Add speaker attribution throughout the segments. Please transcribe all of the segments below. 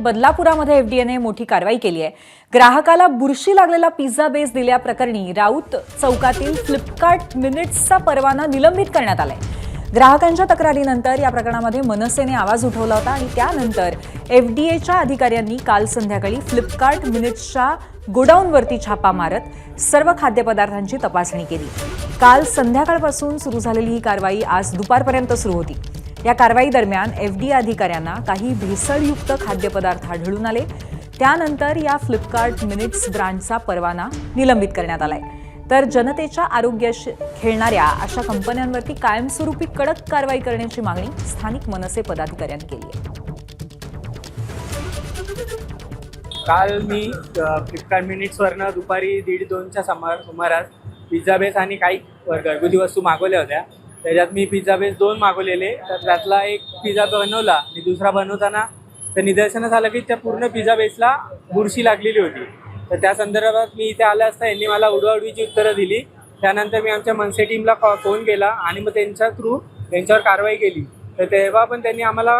Speaker 1: बदलापुरामध्ये एफडीएने मोठी कारवाई केली आहे। ग्राहकाला बुरशी लागलेला पिझ्झा बेस दिल्याप्रकरणी राऊत चौकातील फ्लिपकार्ट मिनिट्सचा परवाना निलंबित करण्यात आलाय। ग्राहकांच्या तक्रारीनंतर या प्रकरणामध्ये मनसेने आवाज उठवला होता आणि त्यानंतर एफडीएच्या अधिकाऱ्यांनी काल संध्याकाळी फ्लिपकार्ट मिनिट्सच्या गोडाऊनवरती छापा मारत सर्व खाद्यपदार्थांची तपासणी केली। काल संध्याकाळपासून सुरू झालेली ही कारवाई आज दुपारपर्यंत सुरू होती। या कारवाई दरम्यान एफडीए अधिकाऱ्यांना काही भेसळयुक्त खाद्यपदार्थ आढळून आले। त्यानंतर या फ्लिपकार्ट मिनिट्स ब्रँडचा परवाना निलंबित करण्यात आलाय। तर जनतेच्या आरोग्याशी खेळणाऱ्या अशा कंपन्यांवरती कायमस्वरूपी कडक कारवाई करण्याची मागणी स्थानिक मनसे पदाधिकाऱ्यांनी केली आहे।
Speaker 2: काल मी फ्लिपकार्ट मिनिट्सवरनं दुपारी 1:30-2च्या सुमारास पिझ्झा बेस आणि काही घरगुती वस्तू मागवल्या होत्या। त्याच्यात मी पिझ्झा बेस 2 मागवलेले, तर त्यातला एक पिझ्झा बनवला आणि दुसरा बनवताना तर निदर्शनास आलं की त्या पूर्ण पिझ्झा बेसला बुरशी लागलेली होती। तर त्या संदर्भात मी इथे आलं असता यांनी मला उडवाउडवीची उत्तरं दिली। त्यानंतर मी आमच्या मनसे टीमला फोन केला आणि मग त्यांच्या थ्रू त्यांच्यावर कारवाई केली। तर तेव्हा पण त्यांनी आम्हाला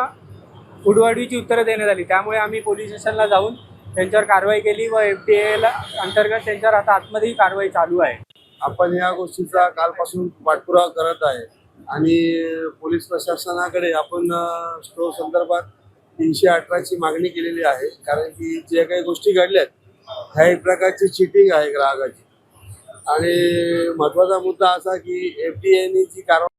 Speaker 2: उडवाउडवीची उत्तरं देण्यात आली। त्यामुळे आम्ही पोलीस स्टेशनला जाऊन त्यांच्यावर कारवाई केली व एफडीएला अंतर्गत त्यांच्यावर आता आतमध्ये ही कारवाई चालू आहे।
Speaker 3: आपण या गोष्टीचा कालपासून पाठपुरावा करत आहे आणि पोलीस प्रशासनाकडे आपण स्टोर संदर्भात 318ची मागणी केलेली आहे। कारण की जे काही गोष्टी घडल्यात ह्या एक प्रकारची चिटिंग आहे ग्राहकाची। आणि महत्त्वाचा मुद्दा असा की एफडीएने जी कारवाई